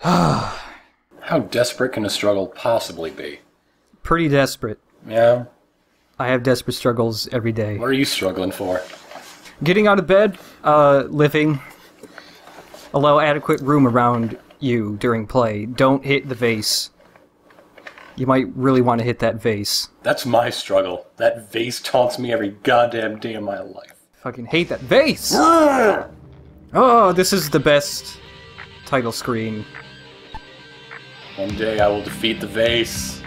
How desperate can a struggle possibly be? Pretty desperate. Yeah? I have desperate struggles every day. What are you struggling for? Getting out of bed, living. Allow adequate room around you during play. Don't hit the vase. You might really want to hit that vase. That's my struggle. That vase taunts me every goddamn day of my life. Fucking hate that vase! Oh, this is the best title screen. One day I will defeat the vase.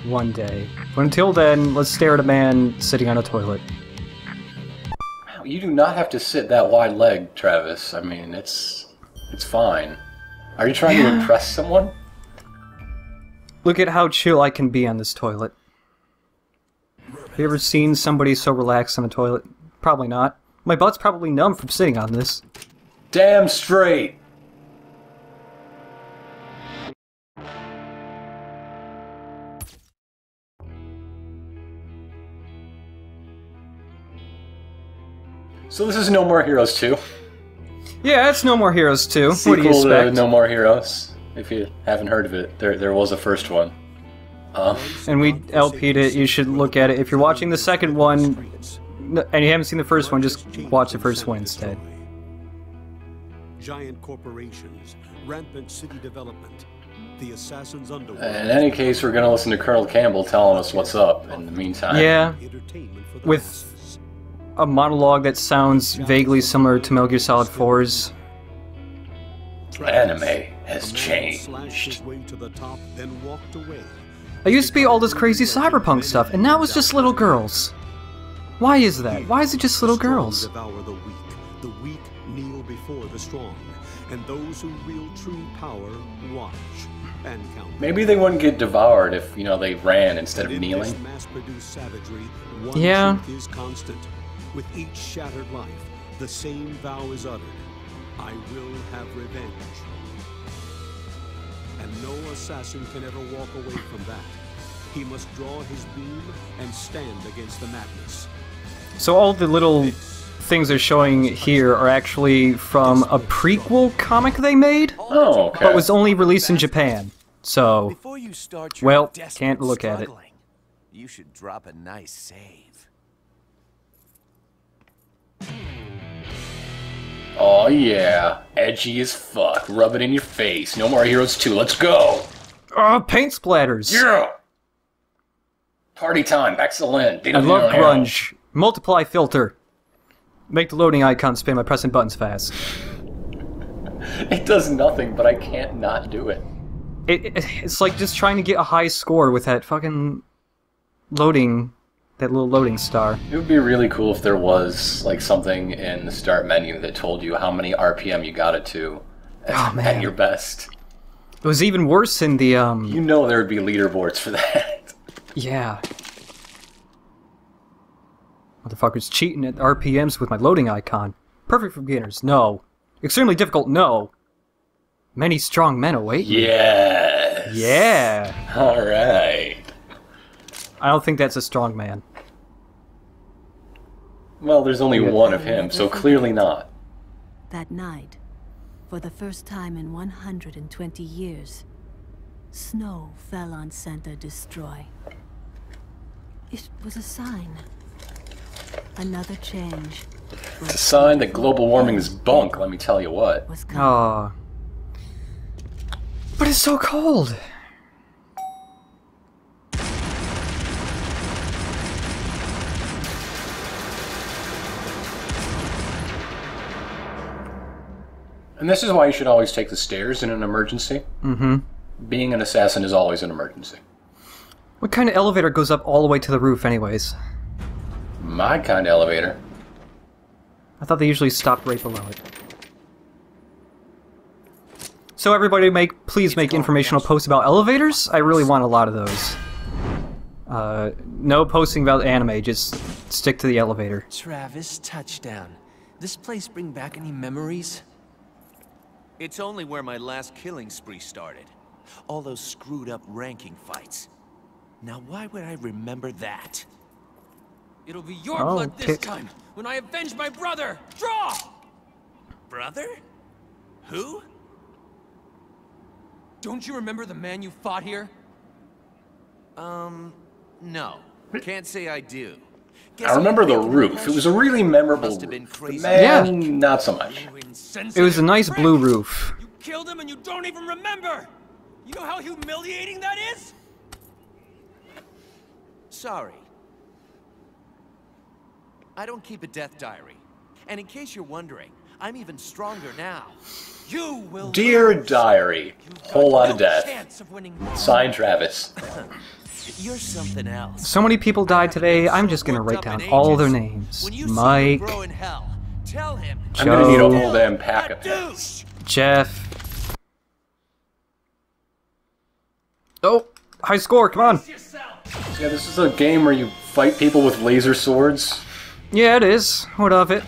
One day. But until then, let's stare at a man sitting on a toilet. You do not have to sit that wide leg, Travis. I mean, it's fine. Are you trying to impress someone? Look at how chill I can be on this toilet. Have you ever seen somebody so relaxed on a toilet? Probably not. My butt's probably numb from sitting on this. Damn straight! So this is No More Heroes 2. Yeah, it's No More Heroes 2. Sequel What do you expect? to No More Heroes. If you haven't heard of it, there was a first one. And we LP'd it. You should look at it. If you're watching the second one, and you haven't seen the first one, just watch the first one instead. Giant corporations, rampant city development, the assassins underworld. In any case, we're gonna listen to Colonel Campbell telling us what's up in the meantime. Yeah, with a monologue that sounds vaguely similar to Metal Gear Solid 4's. Anime has changed. I used to be all this crazy cyberpunk stuff, and now it's just little girls. Why is that? Why is it just little girls? The weak kneel before the strong, and those who wield true power watch and count. Maybe they wouldn't get devoured if, you know, they ran instead of kneeling. Yeah. Is constant. With each shattered life, the same vow is uttered. I will have revenge. And no assassin can ever walk away from that. He must draw his beam and stand against the madness. So all the little things they're showing here are actually from a prequel comic they made? Oh, okay. But was only released in Japan. So, well, can't look at it. You should drop a nice save. Oh yeah, edgy as fuck. Rub it in your face. No More Heroes 2, let's go! Oh, paint splatters! Yeah! Party time, excellent. I love grunge. Multiply filter. Make the loading icon spin by pressing buttons fast. It does nothing, but I can't not do it. It's like just trying to get a high score with that fucking loading, that little loading star. It would be really cool if there was like something in the start menu that told you how many RPM you got it to at your best. It was even worse in the You know there would be leaderboards for that. Yeah. Motherfuckers cheating at RPMs with my loading icon. Perfect for beginners, no. Extremely difficult, no. Many strong men await me. Yes. Yeah. Alright. I don't think that's a strong man. Well, there's only one of him, so clearly not. That night, for the first time in 120 years, snow fell on Center Destroy. It was a sign. Another change. It's a sign that global warming is bunk, let me tell you what. Aw. But it's so cold! And this is why you should always take the stairs in an emergency. Mm-hmm. Being an assassin is always an emergency. What kind of elevator goes up all the way to the roof anyways? My kind of elevator. I thought they usually stopped right below it. So everybody please make informational posts about elevators? I really want a lot of those. No posting about anime, just stick to the elevator. Travis, touchdown. This place bring back any memories? It's only where my last killing spree started. All those screwed up ranking fights. Now why would I remember that? It'll be your blood this time, when I avenge my brother! Draw! Brother? Who? Don't you remember the man you fought here? No. Can't say I do. I remember the roof. It was a really memorable Must have been roof. The crazy. man, not so much. It was a nice blue roof. You killed him and you don't even remember! You know how humiliating that is? Sorry. I don't keep a death diary. And in case you're wondering, I'm even stronger now. You will Dear lose. Diary, You've got whole lot no of death. chance of winning. Signed, Travis. You're something else. So many people died today, I'm just gonna write down all their names. When you see Mike, your bro in hell, tell him. I'm gonna need a Joe. whole damn pack of That pens. Jeff. Oh, high score, come on. Yeah, this is a game where you fight people with laser swords Yeah, it is. What of it?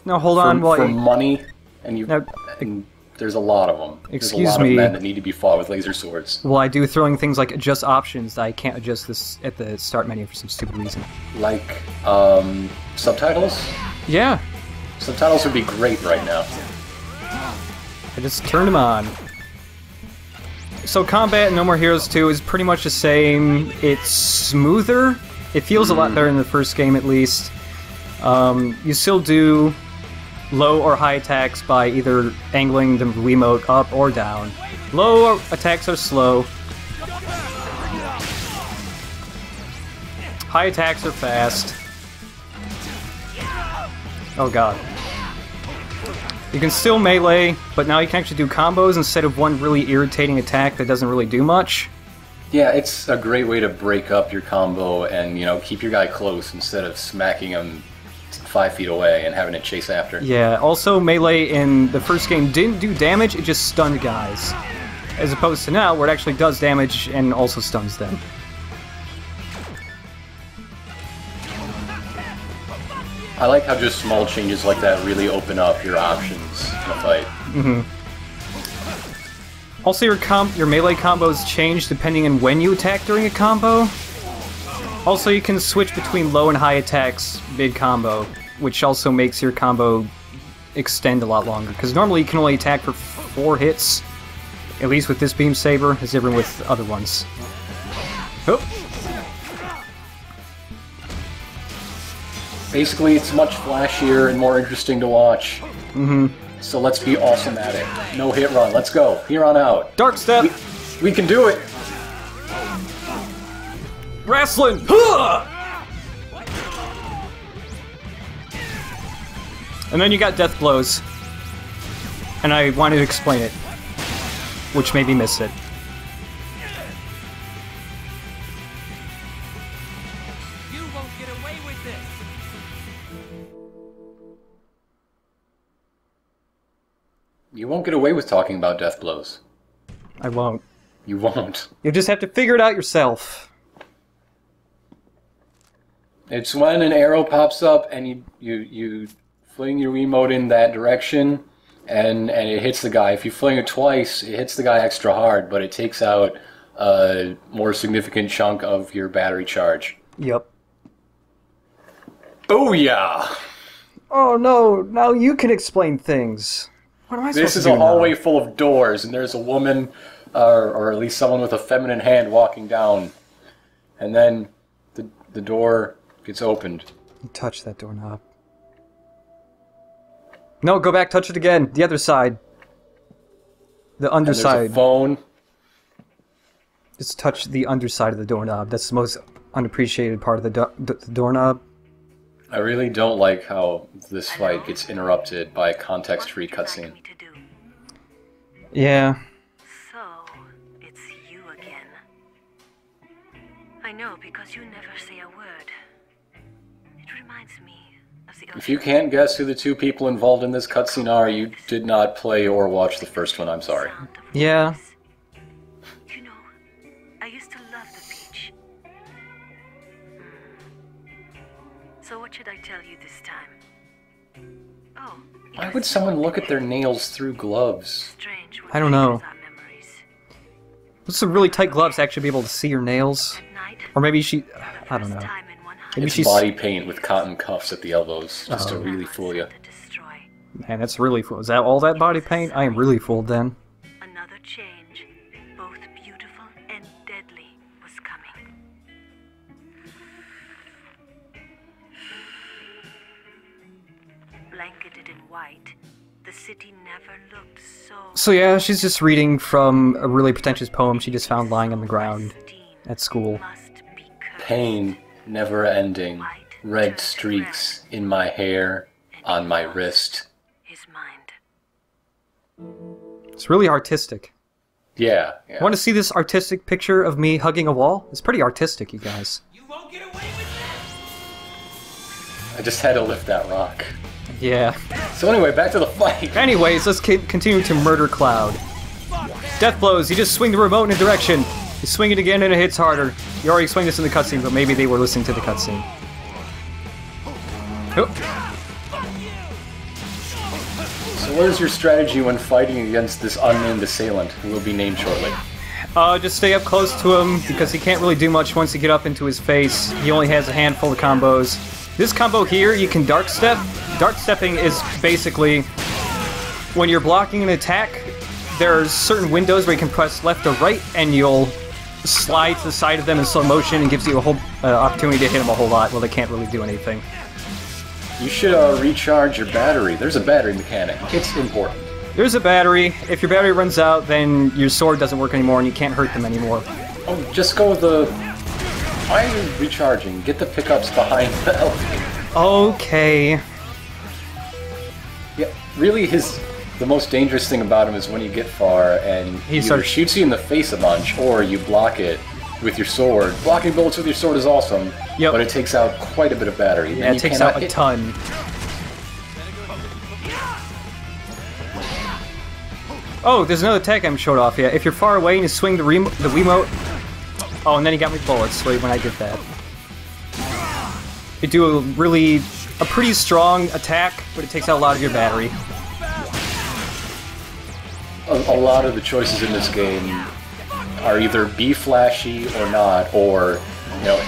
Now hold on while for you... money, and you. Now, And there's a lot of them. Excuse There's a lot me. of men that need to be fought with laser swords. While I do throwing things like adjust options that I can't adjust this at the start menu for some stupid reason. Like, subtitles? Yeah, Subtitles would be great right now. I just turned them on. So combat in No More Heroes 2 is pretty much the same. It's smoother. It feels a lot better in the first game, at least. You still do low or high attacks by either angling the Wiimote up or down. Low attacks are slow. High attacks are fast. Oh god. You can still melee, but now you can actually do combos instead of one really irritating attack that doesn't really do much. Yeah, it's a great way to break up your combo and, you know, keep your guy close instead of smacking him 5 feet away and having to chase after. Yeah, also melee in the first game didn't do damage, it just stunned guys. As opposed to now, where it actually does damage and also stuns them. I like how just small changes like that really open up your options in a fight. Also, your melee combos change depending on when you attack during a combo. Also, you can switch between low and high attacks mid-combo, which also makes your combo extend a lot longer. Because normally you can only attack for 4 hits, at least with this beam saber, as different with other ones. Oh. Basically, it's much flashier and more interesting to watch. So let's be awesome at it. No hit run, let's go. Here on out. Dark Step! We can do it! Wrestling! And then you got death blows. And I wanted to explain it, which made me miss it. You won't get away with this. You won't get away with talking about death blows. I won't. You won't. You'll just have to figure it out yourself. It's when an arrow pops up and you fling your Wiimote in that direction and it hits the guy. If you fling it twice, it hits the guy extra hard, but it takes out a more significant chunk of your battery charge. Yep. Booyah! Oh no, now you can explain things. What am I supposed This to is do a hallway now? full of doors, and there's a woman, or at least someone with a feminine hand walking down. And then the door gets opened. Touch that doorknob. No, go back, touch it again. The other side. The And there's underside. a phone. Just touch the underside of the doorknob. That's the most unappreciated part of the doorknob. I really don't like how this fight gets interrupted by a context-free cutscene. Yeah. So, it's you again. I know, because you never say a word. It reminds me of the If you can't guess who the two people involved in this cutscene are, you did not play or watch the first one, I'm sorry. sound of Yeah. voices. You know, I used to love the beach. So what should I tell you this time? Oh, it Why was would someone look at their nails through gloves? strange what I don't know. triggers our memories. With some really tight gloves to actually be able to see your nails. At night, Or maybe she... for the I don't first know. time in 100 Maybe It's she's... body paint with cotton cuffs at the elbows, just to really fool you. to destroy. Man, that's really full. Is that all that body paint? I am really fooled then. Another change, The city never looked so... So yeah, she's just reading from a really pretentious poem she just found lying on the ground at school. Pain never ending. Red streaks in my hair, on my wrist. His mind. It's really artistic. Yeah. Want to see this artistic picture of me hugging a wall? It's pretty artistic, you guys. You won't get away with I just had to lift that rock. Yeah. So anyway, back to the fight. Anyways, let's continue to murder Cloud. Death blows. You just swing the remote in a direction. You swing it again and it hits harder. You already explained this in the cutscene, but maybe they were listening to the cutscene. Oh. So what is your strategy when fighting against this unnamed assailant, who will be named shortly? Just stay up close to him, because he can't really do much once you get up into his face. He only has a handful of combos. This combo here, you can dark step. Dark stepping is basically when you're blocking an attack, there's certain windows where you can press left or right, and you'll slide to the side of them in slow motion, and gives you a whole opportunity to hit them a whole lot while they can't really do anything. You should recharge your battery. There's a battery mechanic. It's important. There's a battery. If your battery runs out, then your sword doesn't work anymore and you can't hurt them anymore. Oh, just go with the... Why are you recharging? Get the pickups behind the elevator. Okay. Yeah, really the most dangerous thing about him is when you get far and he either shoots you in the face a bunch or you block it with your sword. Blocking bullets with your sword is awesome, but it takes out quite a bit of battery. Yeah, it takes out a ton. Oh, there's another tech I haven't showed off yet. If you're far away and you swing the Wiimote... Oh, and then he got me bullets when I did that. You do a pretty strong attack, but it takes out a lot of your battery. A lot of the choices in this game are either be flashy or not, or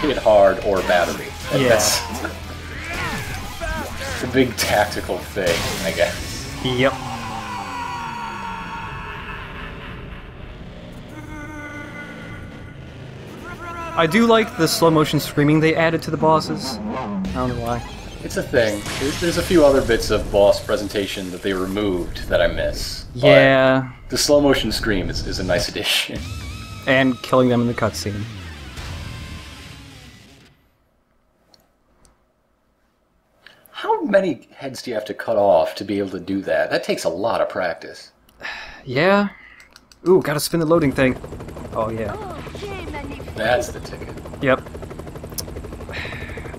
hit hard or battery. And that's a big tactical thing, I guess. Yep. I do like the slow motion screaming they added to the bosses. I don't know why. It's a thing. There's a few other bits of boss presentation that they removed that I miss. Yeah. But the slow motion scream is a nice addition. And killing them in the cutscene. How many heads do you have to cut off to be able to do that? That takes a lot of practice. Yeah. Ooh, gotta spin the loading thing. Oh, yeah. That's the ticket. Yep.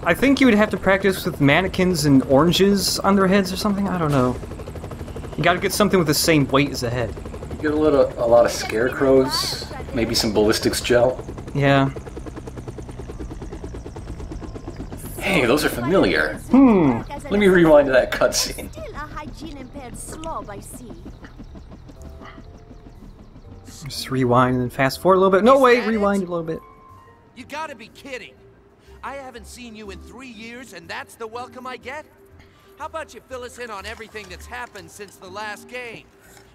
I think you would have to practice with mannequins and oranges on their heads or something. I don't know. You gotta get something with the same weight as the head. You get a lot of scarecrows, maybe some ballistics gel. Yeah. Hey, those are familiar. Let me rewind to that cutscene. Just rewind and then fast forward a little bit. No, wait, rewind a little bit. You gotta be kidding. I haven't seen you in 3 years, and that's the welcome I get? How about you fill us in on everything that's happened since the last game?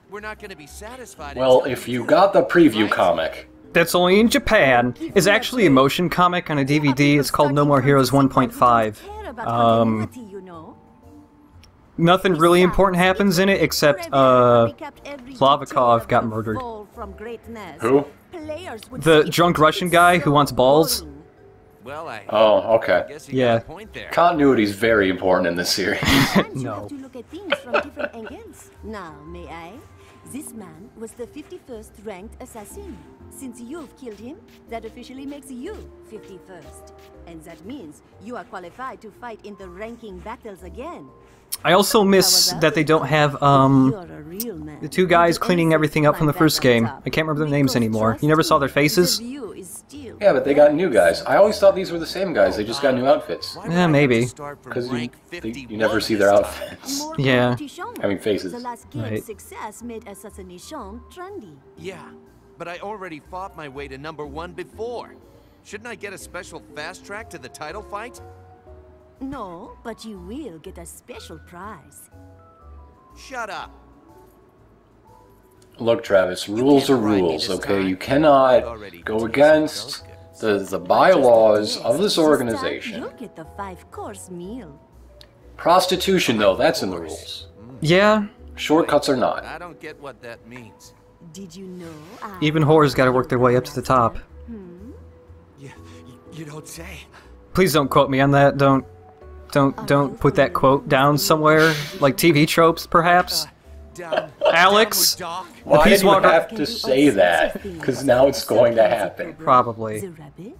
We're not gonna be satisfied. Well, if you got the preview comic. That's only in Japan. It's actually a motion comic on a DVD. It's called No More Heroes 1.5. Nothing really important happens in it except Slavikov got murdered. Who? The drunk Russian guy who wants balls. Oh, okay. Yeah. Continuity is very important in this series. No. Now, may I? This man was the 51st ranked assassin. Since you've killed him, that officially makes you 51st. And that means you are qualified to fight in the ranking battles again. I also miss that they don't have, the two guys cleaning everything up from the first game. I can't remember their names anymore. You never saw their faces? Yeah, but they got new guys. I always thought these were the same guys. They just got new outfits. Yeah, maybe. Because you never see their outfits. Yeah. I mean, faces. The last game's success made assassination trendy. Yeah, but I already fought my way to #1 before. Shouldn't I get a special fast track to the title fight? No, but you will get a special prize. Shut up. Look, Travis, rules are rules, okay? You cannot go against the bylaws of this organization. You'll get the 5-course meal. Prostitution, though, that's in the rules. Yeah. Shortcuts are not. I don't get what that means. Did you know Even whores gotta work their way up to the top. Yeah, you don't say. Please don't quote me on that. Don't put that quote down somewhere, like TV tropes, perhaps. Alex, Why Peace did you Walker- have to say that? Because now it's going to happen. Probably. The rabbit?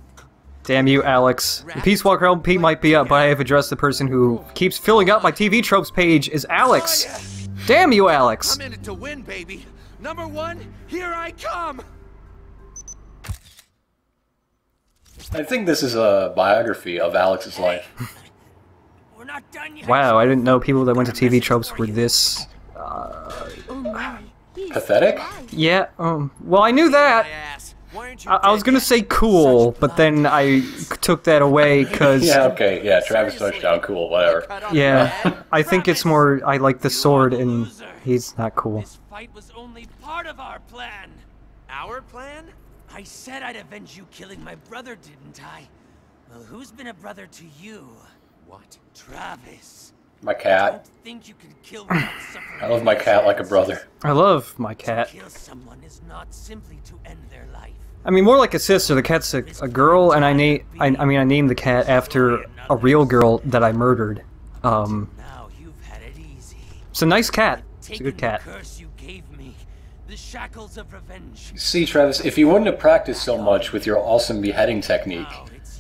Damn you, Alex. The Peace Walker LP might be up, but I have addressed the person who keeps filling up my TV tropes page is Alex. Damn you, Alex. I'm in it to win, baby. Number one, here I come. I think this is a biography of Alex's life. We're not done yet. Wow, I didn't know people that went to TV tropes were this. Oh my. He's Pathetic? alive. Yeah, well, I knew that. Ass. Why aren't you I was dead gonna yet? say cool, but then I took that away because Yeah, okay, yeah, Travis Touchdown, cool, whatever. Cut off yeah, your head? I think it's more I like the sword and he's not cool. This fight was only part of our plan. Our plan? I said I'd avenge you killing my brother, didn't I? Well, who's been a brother to you? What? Travis. My cat. Don't think you can kill without suffering. I love my cat like a brother. I love my cat. Kill someone is not simply to end their life. I mean, more like a sister. The cat's a girl, and I named the cat after a real girl that I murdered. Now you've had it easy. It's a nice cat. It's a Taken good cat. The curse you gave me, the shackles of revenge. See, Travis, if you wouldn't have practiced so much with your awesome beheading technique,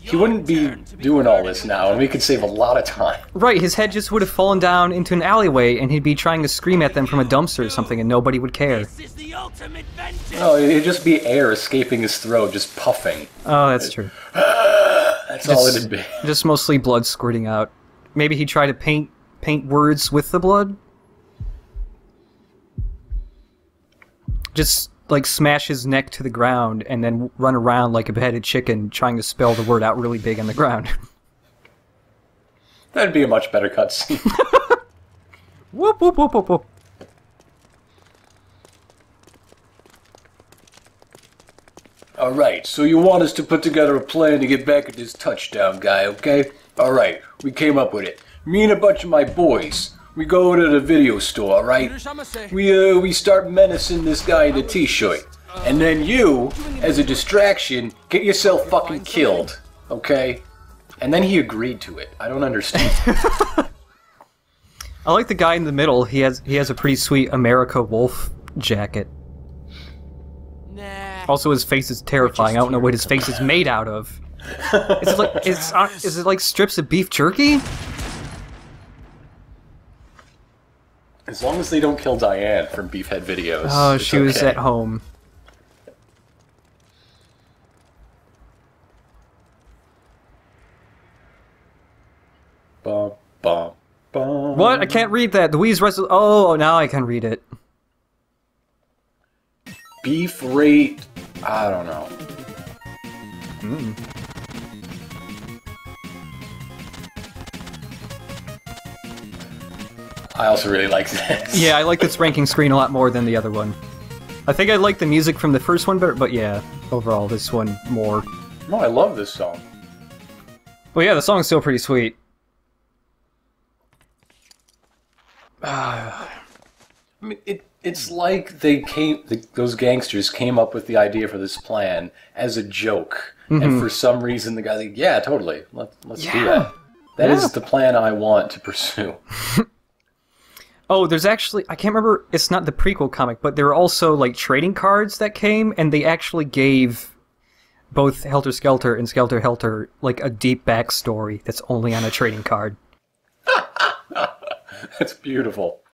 he wouldn't be doing all this now, and we could save a lot of time. Right, his head just would have fallen down into an alleyway, and he'd be trying to scream at them from a dumpster or something, and nobody would care. This is the ultimate vengeance. No, it'd just be air escaping his throat, just puffing. Oh, that's true. That's all it'd be. Just mostly blood squirting out. Maybe he'd try to paint words with the blood. Just like smash his neck to the ground and then run around like a beheaded chicken trying to spell the word out really big on the ground. That'd be a much better cutscene. Whoop whoop whoop whoop whoop. Alright, so you want us to put together a plan to get back at this touchdown guy, okay? Alright, we came up with it. Me and a bunch of my boys. We go to the video store, alright? We start menacing this guy in a t-shirt. And then you, as a distraction, get yourself fucking killed, okay? And then he agreed to it. I don't understand. I like the guy in the middle. He has a pretty sweet America Wolf jacket. Nah. Also, his face is terrifying. I don't know what his face is made out of. Is it like strips of beef jerky? As long as they don't kill Diane from Beefhead videos. Oh, it's she was okay. at home. Bum, bum, bum. What? I can't read that. The Wheeze Wrestle. Oh, now I can read it. Beef rate. I don't know. I also really like this. Yeah, I like this ranking screen a lot more than the other one. I think I like the music from the first one better, but yeah, overall this one more. No, I love this song. Well, yeah, the song's still pretty sweet. I mean, it's like those gangsters came up with the idea for this plan as a joke, and for some reason the guy's like, "Yeah, totally, let's do that. That is the plan I want to pursue." Oh, there's actually, I can't remember, it's not the prequel comic, but there were also, like, trading cards that came, and they actually gave both Helter Skelter and Skelter Helter, like, a deep backstory that's only on a trading card. That's beautiful.